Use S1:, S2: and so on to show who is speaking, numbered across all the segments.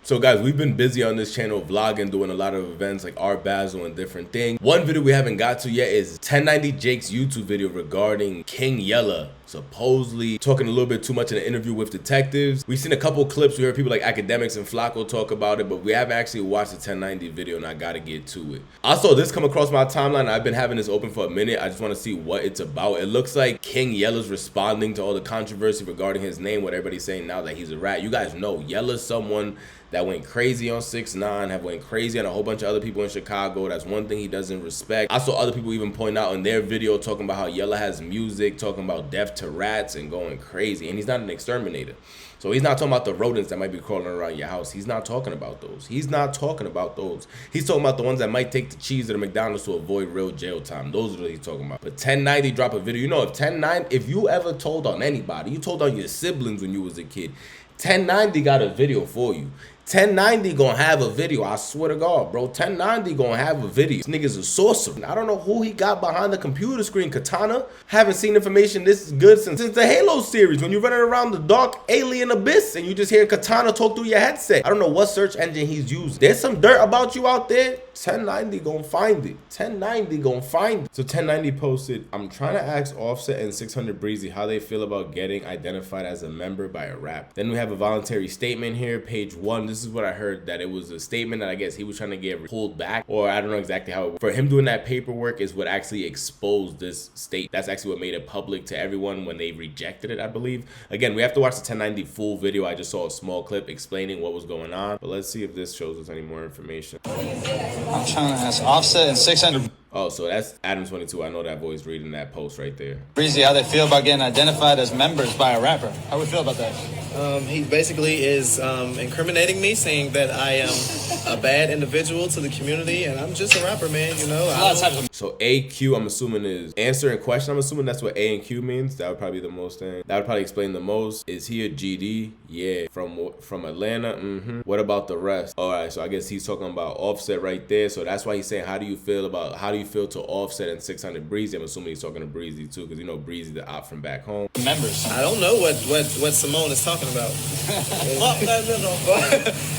S1: So guys, we've been busy on this channel vlogging, doing a lot of events like Art Basel and different things. One video we haven't got to yet is 1090 Jake's YouTube video regarding King Yella supposedly talking a little bit too much in an interview with detectives. We've seen a couple clips. We heard people like Academics and Flacco talk about it, but we haven't actually watched the 1090 video, and I gotta get to it. I saw this come across my timeline. I've been having this open for a minute. I just want to see what it's about. It looks like King Yella's responding to all the controversy regarding his name, what everybody's saying now that he's a rat. You guys know Yella's someone that went crazy on 6ix9ine, have went crazy on a whole bunch of other people in Chicago. That's one thing he doesn't respect. I saw other people even point out in their video talking about how Yella has music, talking about death to rats and going crazy. And he's not an exterminator. So he's not talking about the rodents that might be crawling around your house. He's not talking about those. He's not talking about those. He's talking about the ones that might take the cheese to the McDonald's to avoid real jail time. Those are what he's talking about. But 1090 drop a video. You know, if you ever told on anybody, you told on your siblings when you was a kid, 1090 got a video for you. 1090 gonna have a video, I swear to God, bro. 1090 gonna have a video. This nigga's a sorcerer. I don't know who he got behind the computer screen. Katana. Haven't seen information this good since the Halo series. When you're running around the dark alien abyss and you just hear Katana talk through your headset. I don't know what search engine he's using. There's some dirt about you out there. 1090 gonna find it. 1090 gonna find it. So 1090 posted, I'm trying to ask Offset and 600 Breezy how they feel about getting identified as a member by a rap. Then we have a voluntary statement here, page 1. This is what I heard, that it was a statement that I guess he was trying to get pulled back, or I don't know exactly how. For him doing that paperwork is what actually exposed this state. That's actually what made it public to everyone when they rejected it, I believe. Again, we have to watch the 1090 full video. I just saw a small clip explaining what was going on, but let's see if this shows us any more information.
S2: I'm trying to ask Offset and 600.
S1: Oh, so that's Adam22. I know that voice reading that post right there.
S2: Breezy, how they feel about getting identified as members by a rapper? How we feel about that?
S3: He basically is incriminating me, saying that I am a bad individual to the community, and I'm just a rapper, man, you know.
S1: So AQ, I'm assuming, is answer and question. I'm assuming that's what A and Q means. That would probably be the most thing. That would probably explain the most. Is he a GD? Yeah. From Atlanta? What about the rest? All right, so I guess he's talking about Offset right there. So that's why he's saying, how do you feel to Offset and 600 Breezy? I'm assuming he's talking to Breezy too, because you know Breezy the op from back home.
S2: Members.
S3: I don't know what Simone is talking about.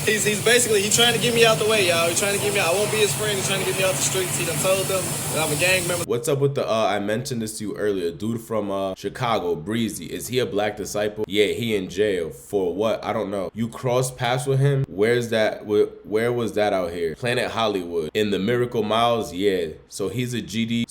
S3: He's basically trying to get me out the way, y'all. He's trying to get me out. I won't be his friend. He's trying to get me out the streets. He done told them that I'm a gang member.
S1: What's up with the I mentioned this to you earlier, dude from Chicago, Breezy? Is he a black disciple? Yeah, he in jail for what? I don't know. You crossed paths with him? Where was that out here? Planet Hollywood. In the Miracle Miles? Yeah. So he's a GD.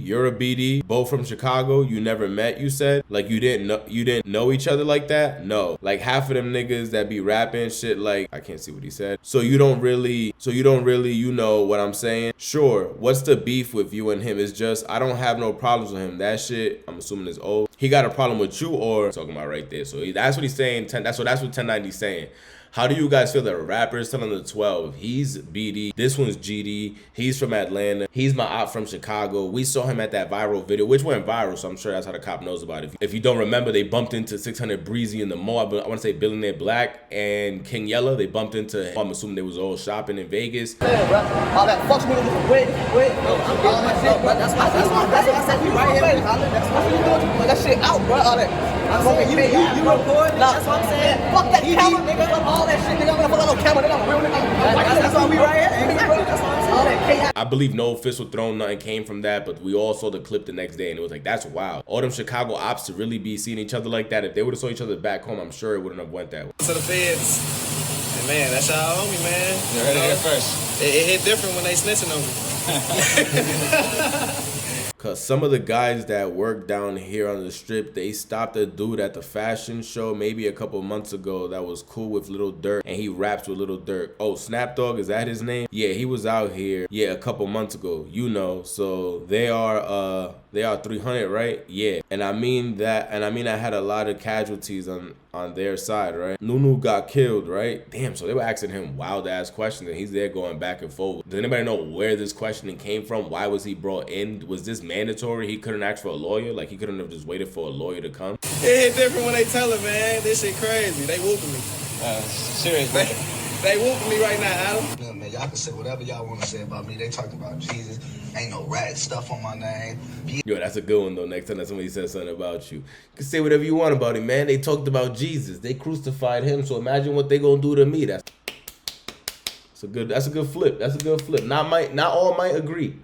S1: You're a BD. Both from Chicago. You never met, you said? Like you didn't know each other like that? No. Like half of them niggas that be rapping shit, like I can't see what he said. So you don't really, you know what I'm saying? Sure. What's the beef with you and him? It's just I don't have no problems with him. That shit, I'm assuming, is old. He got a problem with you, or talking about right there. So that's what he's saying. That's what 1090's saying. How do you guys feel that a rapper is telling the 12? He's BD. This one's GD. He's from Atlanta. He's my op from Chicago. We saw him at that viral video, which went viral, so I'm sure that's how the cop knows about it. If you don't remember, they bumped into 600 Breezy in the mall. I want to say Billionaire Black and King Yella. They bumped into, I'm assuming they was all shopping in Vegas.
S4: Yeah, bro. All that fucks me with all my shit, bro. That's why I said we right here. That's why you doing. Put that shit out, bro. All that. I'm saying, you recording? That's what I'm saying. Fuck that camera, nigga. Fuck all that shit, nigga. I'm gonna fuck that little camera, nigga. I'm real nigga. That's why we right here. That's what I'm saying. All that.
S1: I believe no official throne, nothing came from that, but we all saw the clip the next day, and it was like, that's wild. All them Chicago ops to really be seeing each other like that, if they would have saw each other back home, I'm sure it wouldn't have went that way.
S3: To the feds, and man, that's y'all homie, man.
S2: You heard it here first.
S3: It hit different when they snitching on me.
S1: Cause some of the guys that work down here on the strip, they stopped a dude at the fashion show maybe a couple months ago that was cool with Lil Durk, and he raps with Lil Durk. Oh, Snap Dogg, is that his name? Yeah, he was out here, yeah, a couple months ago, you know. So they are 300, right? Yeah. And I mean I had a lot of casualties on their side, right? Nunu got killed, right? Damn, so they were asking him wild ass questions, and he's there going back and forth. Does anybody know where this questioning came from? Why was he brought in? Was this mandatory? He couldn't ask for a lawyer? Like he couldn't have just waited for a lawyer to come?
S3: It hit different when they tell him, man. This shit crazy. They whooping me.
S2: Seriously.
S3: They whooping me right now, Adam.
S5: Yeah, man, y'all can say whatever y'all want to say about me. They talking about Jesus. Ain't no rat stuff on my name.
S1: Yo, that's a good one though. Next time that somebody says something about you, you can say whatever you want about him, man. They talked about Jesus. They crucified him. So imagine what they gonna do to me. That's a good flip. That's a good flip. Not all might agree,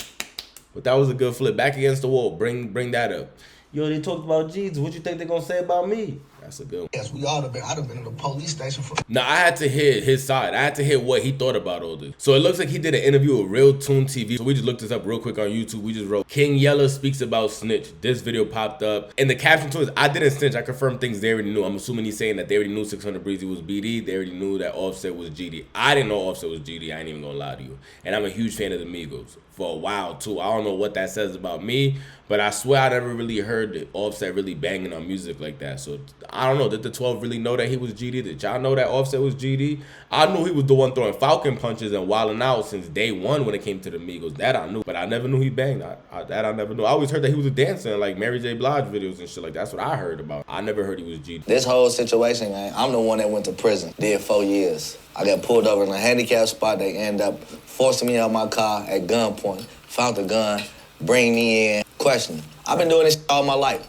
S1: but that was a good flip. Back against the wall. Bring that up. Yo, they talked about Jesus. What you think they're gonna say about me? That's a good one.
S5: Yes, we all have been. I'd have been in the police station for.
S1: Now, I had to hear his side. I had to hear what he thought about all this. So it looks like he did an interview with Real Tune TV. So we just looked this up real quick on YouTube. We just wrote, King Yella speaks about snitch. This video popped up. And the caption to it is, I didn't snitch. I confirmed things they already knew. I'm assuming he's saying that they already knew 600 Breezy was BD. They already knew that Offset was GD. I didn't know Offset was GD. I ain't even gonna lie to you. And I'm a huge fan of the Migos for a while too. I don't know what that says about me, but I swear I never really heard that Offset really banging on music like that. So I don't know. Did the 12 really know that he was GD? Did y'all know that Offset was GD? I knew he was the one throwing falcon punches and wilding out since day one when it came to the Migos. That I knew, but I never knew he banged. That I never knew. I always heard that he was a dancer in like Mary J. Blige videos and shit like that. That's what I heard about. I never heard he was GD.
S6: This whole situation, man, I'm the one that went to prison. Did 4 years. I got pulled over in a handicapped spot. They end up forcing me out of my car at gunpoint. Found the gun, bring me in, question. I've been doing this all my life.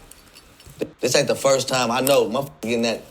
S6: This ain't the first time. I know, motherfucker getting that,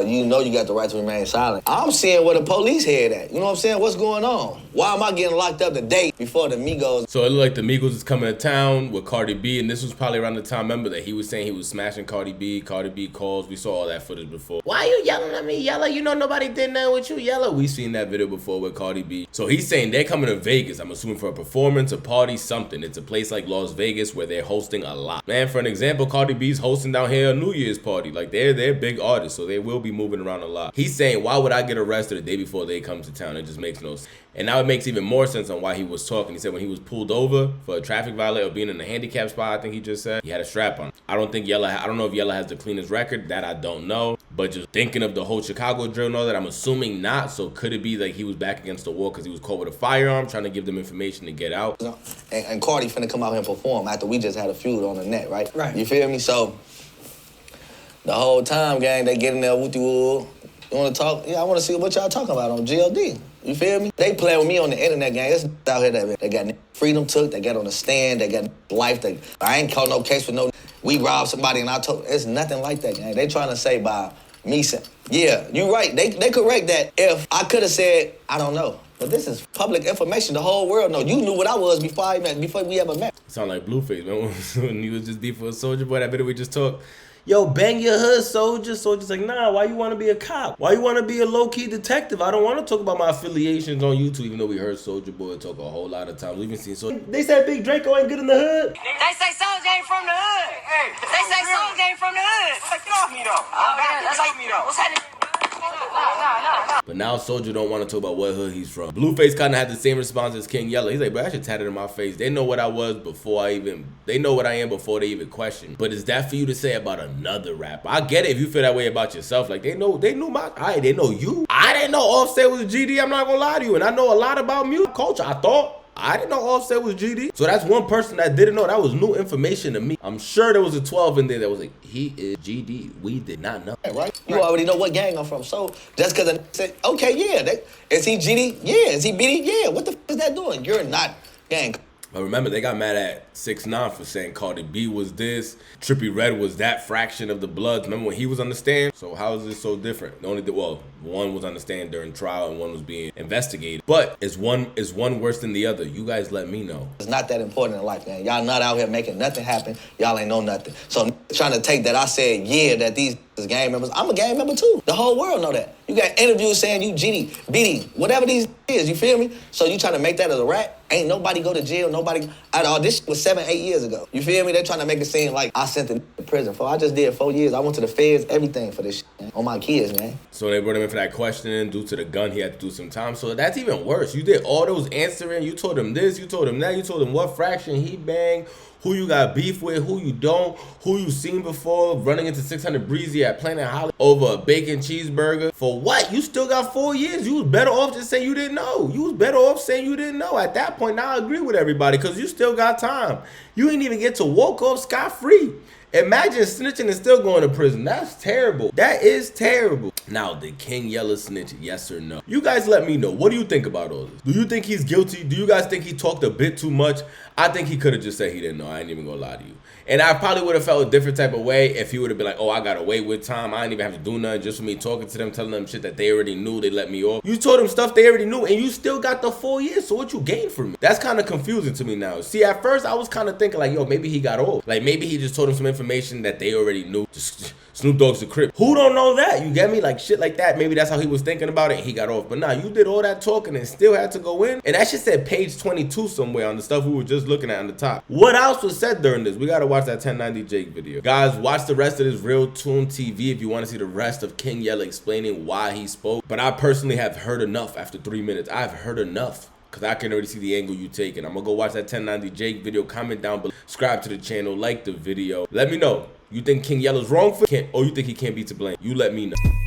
S6: you know you got the right to remain silent. I'm seeing where the police head at. You know what I'm saying? What's going on? Why am I getting locked up the day before the Migos?
S1: So it looked like the Migos is coming to town with Cardi B, and this was probably around the time, remember, that he was saying he was smashing Cardi B calls. We saw all that footage before. Why you yelling at me, Yella? You know nobody did nothing with you, Yella. We seen that video before with Cardi B. So he's saying they're coming to Vegas, I'm assuming for a performance, a party, something. It's a place like Las Vegas where they're hosting a lot. Man, for an example, Cardi B's hosting down here a New Year's party. Like they're big artists, so they will be moving around a lot. He's saying, why would I get arrested the day before they come to town? It just makes no sense. And now it makes even more sense on why he was talking. He said when he was pulled over for a traffic violation or being in a handicap spot, I think he just said, he had a strap on. I don't know if Yella has the cleanest record. That I don't know. But just thinking of the whole Chicago drill and all that, I'm assuming not. So could it be like he was back against the wall because he was caught with a firearm, trying to give them information to get out?
S6: And Cardi finna come out here and perform after we just had a feud on the net, right?
S4: Right.
S6: You feel me? So the whole time, gang, they get in there with you. You wanna talk? Yeah, I wanna see what y'all talking about on GLD. You feel me? They play with me on the internet, gang. It's out here that they got freedom took, they got on the stand, they got life. I ain't caught no case for no, we robbed somebody and I told, it's nothing like that, gang. They trying to say by me saying, yeah, you right. They correct that if I could have said, I don't know. But this is public information. The whole world know. You knew what I was before we ever met.
S1: Sound like Blueface, man. When he was just beef for a soldier boy, that video we just talked. Yo, bang your hood, soldier. Soldier's like, nah, why you want to be a cop? Why you want to be a low-key detective? I don't want to talk about my affiliations on YouTube, even though we heard Soulja Boy talk a whole lot of times. We even seen Soulja. They said Big Draco ain't good in the hood.
S7: They say Soulja ain't from the hood. Hey, they say Soulja ain't from the hood. Get off me, though. Oh, man, that's like me, though. What's happening?
S1: But now Soulja don't want to talk about what hood he's from. Blueface kind of had the same response as King Yella. He's like, bro, that shit tatted in my face. They know what I was before they know what I am before they even question. But is that for you to say about another rapper? I get it if you feel that way about yourself. Like they knew they know you. I didn't know Offset was GD. I'm not gonna lie to you. And I know a lot about music culture. I didn't know Offset was GD. So that's one person that didn't know. That was new information to me. I'm sure there was a 12 in there that was like, he is GD. We did not know.
S6: Right? You already know what gang I'm from. So just because I said, okay, yeah, is he GD? Yeah. Is he BD? Yeah. What the f is that doing? You're not gang.
S1: But remember, they got mad at 6ix9ine for saying Cardi B was this, Trippie Redd was that fraction of the Bloods. Remember when he was on the stand? So how is this so different? One was on the stand during trial and one was being investigated. But is one worse than the other? You guys let me know.
S6: It's not that important in life, man. Y'all not out here making nothing happen. Y'all ain't know nothing. So I'm trying to take that I said, yeah, that these gang members, I'm a gang member too. The whole world know that. You got interviews saying you GD, BD, whatever these is, you feel me? So you trying to make that as a rap? Ain't nobody go to jail, nobody at all. This was 7-8 years ago. You feel me? They're trying to make it seem like I sent them to prison. I just did 4 years. I went to the feds, everything for this shit, man. On my kids, man.
S1: So they brought him in for that questioning. Due to the gun, he had to do some time. So that's even worse. You did all those answering. You told him this, you told him that, you told him what fraction he banged, who you got beef with, who you don't, who you seen before, running into 600 Breezy at Planet Holly over a bacon cheeseburger. For what? You still got 4 years. You was better off just saying you didn't know. You was better off saying you didn't know. At that point, now I agree with everybody because you still got time. You ain't even get to walk off scot-free. Imagine snitching and still going to prison. That's terrible. That is terrible. Now, did King Yella snitch? Yes or no? You guys let me know. What do you think about all this? Do you think he's guilty? Do you guys think he talked a bit too much? I think he could have just said he didn't know. I ain't even gonna lie to you. And I probably would have felt a different type of way if he would have been like, oh, I got away with time. I didn't even have to do nothing just for me talking to them, telling them shit that they already knew. They let me off. You told them stuff they already knew and you still got the 4 years. So what you gained from it? That's kind of confusing to me now. See, at first I was kind of thinking like, yo, maybe he got off. Like maybe he just told them some information that they already knew. Just Snoop Dogg's the Crip. Who don't know that? You get me? Like shit like that. Maybe that's how he was thinking about it and he got off. But nah, you did all that talking and still had to go in. And that shit said page 22 somewhere on the stuff we were just looking at on the top. What else was said during this? We gotta watch that 1090 Jake video. Guys, watch the rest of this Real Tune TV if you want to see the rest of King Yella explaining why he spoke. But I personally have heard enough after 3 minutes. I've heard enough. Because I can already see the angle you taking. I'm going to go watch that 1090 Jake video. Comment down below. Subscribe to the channel. Like the video. Let me know. You think King Yella's wrong for it? Or you think he can't be to blame? You let me know.